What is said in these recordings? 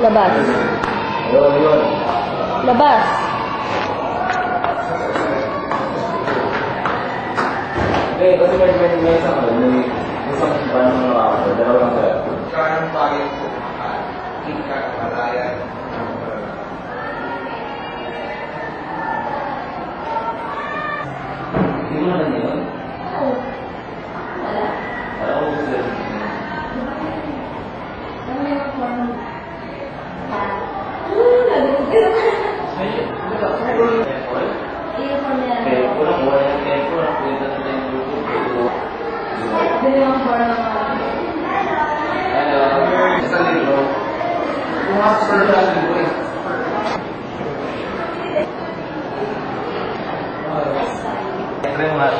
Labas. Labas. Eh, kasi may isang ban ng mga ako, dalawang tayo. Kaya ng bagay po, ika, malaya. Hindi mo naman yun? Oo. Wala. Wala ko gusto yun.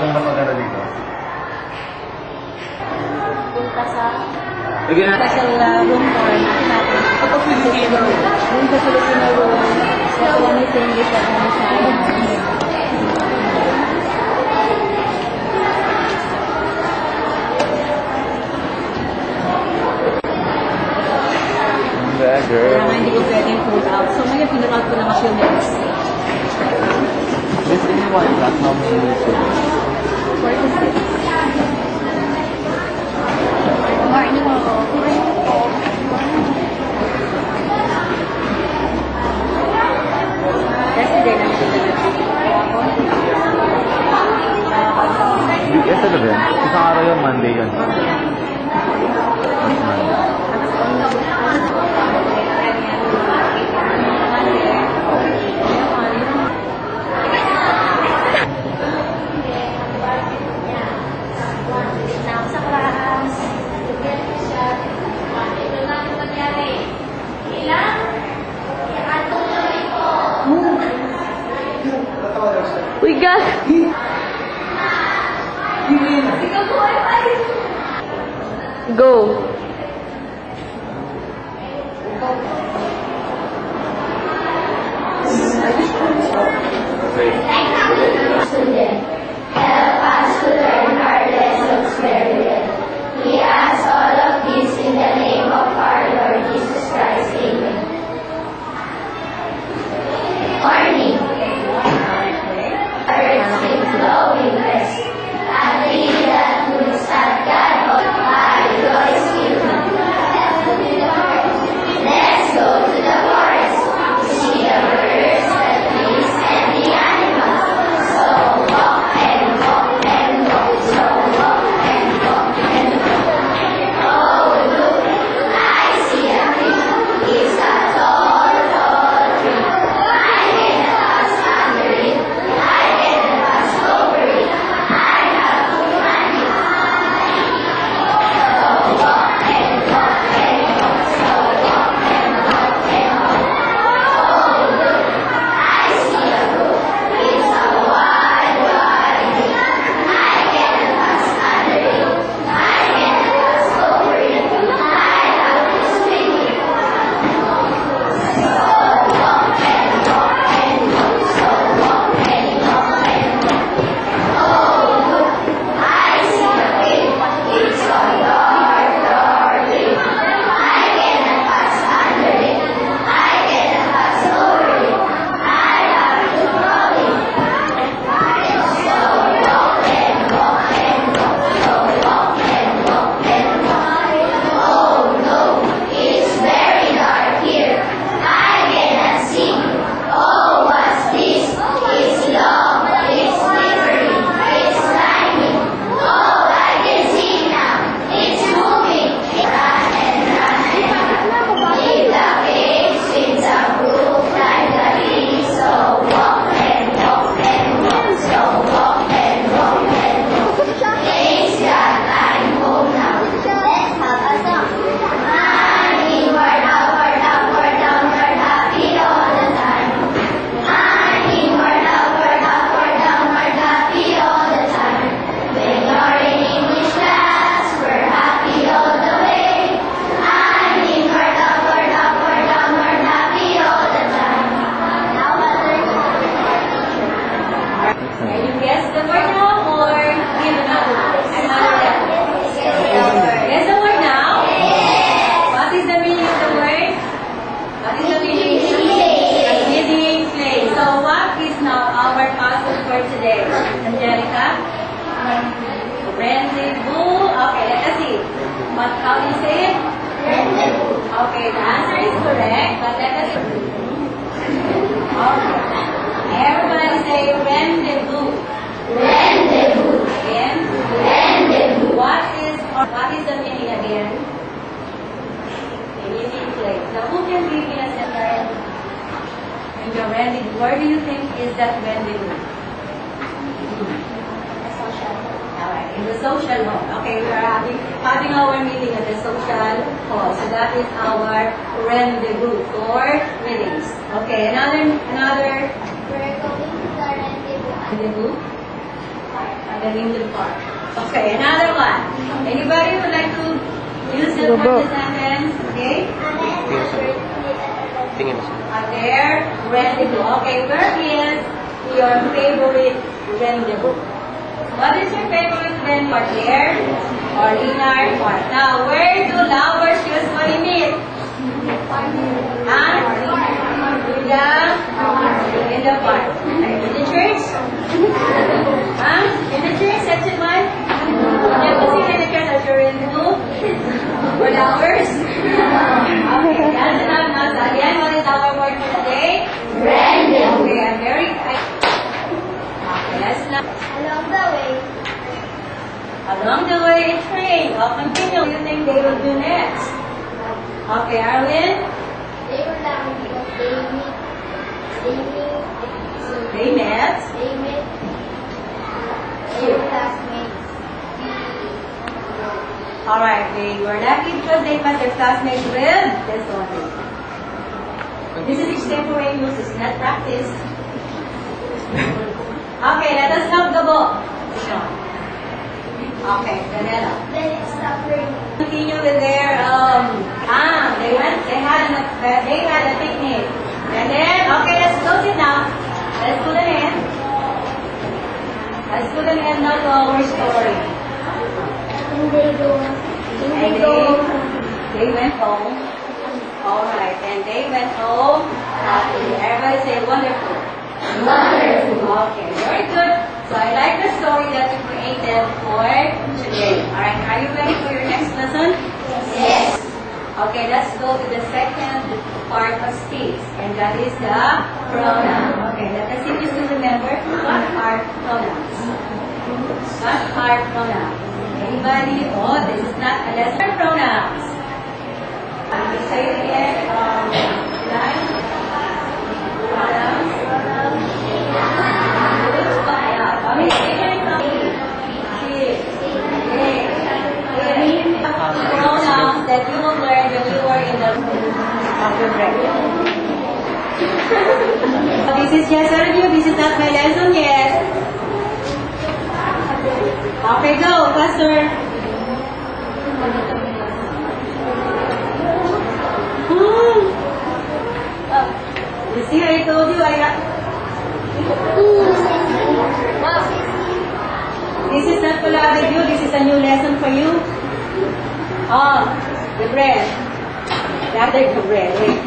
Kung mas maganda dito. Punta sa Sige na. room tour natin. Kapag Filipino room. Room sa Filipino room. Sa English at English. Kaya nga hindi ko pwedeng pull out. So ngayon, pinag-out ko na mas yung mix. Miss, in one class, how many minutes? 46. Morning ako. Yesterday lang sila. Yes, ano ba yan? Isang araw yun, Monday yun. We got go. Help us to learn our lessons very well. We ask all of this in the name of our Lord Jesus Christ. Amen. Morning. Earth is flowing west, and he that looks at God, I rejoice in rendezvous. Where do you think is that rendezvous? Alright, in the social hall. Okay, we are having our meeting at the social hall. So that is our rendezvous for meetings. Okay, another We're going to the rendezvous. rendezvous at the Lincoln Park. Okay, another one. Anybody would like to use the present sentence? Okay. At their rendezvous. Okay, where is your favorite rendezvous? What is your favorite rendezvous? At their or in our park? Now, where do lovers usually meet? In the park. In the church? In the church, section 1? You have to see in the church as your rendezvous? For lovers? Okay, that's enough now. So again, what is our word for today? Rendezvous. Okay, I'm very excited. Okay, that's enough. Along the way, Along the way, train. I'll continue. What do you think they will do next? Okay, Arlen? they were down because They met. they met their classmates. Alright, they were lucky because they met their classmates with this one. This is extemporaneous, it's not practiced. Okay, let us have the book. Okay, Danella. Then it stopped raining. Continue with their they had a picnic. And then okay, let's close it now. Let's put an end. Let's put an end now to our story. And They went home. Alright, and they went home happy. Everybody say wonderful. Wonderful. Okay, very good. So I like the story that you created for today. Alright, are you ready for your next lesson? Yes. Okay, let's go to the second part of speech, and that is the pronoun. Okay, let us see if you still remember what are pronouns. What are pronouns? Anybody? Oh, this is not a lesson. Pronouns. Let me say it again. Pronouns. Which one? Yeah. Okay, pronouns that you will learn when you are in the break. This is just a review. This is not my lesson yet. Okay, go, faster. You see, I told you I got. This is not for review. This is a new lesson for you. Oh, the bread. Gather the bread. Wait.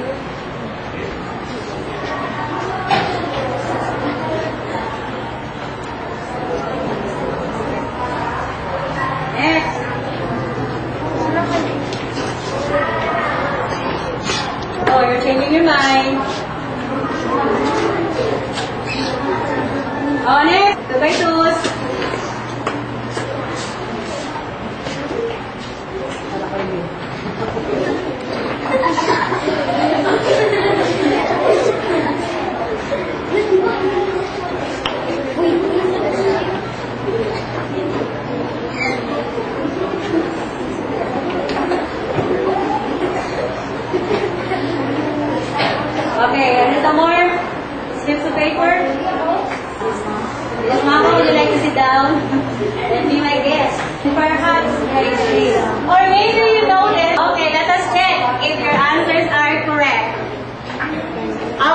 Next. Oh, you're changing your mind. Oh, next. Goodbye, Toos. Okay, and some more slips of paper. Yes, Mama, would you like to sit down and be my guest? Perhaps, or maybe you know this. Okay, let us check if your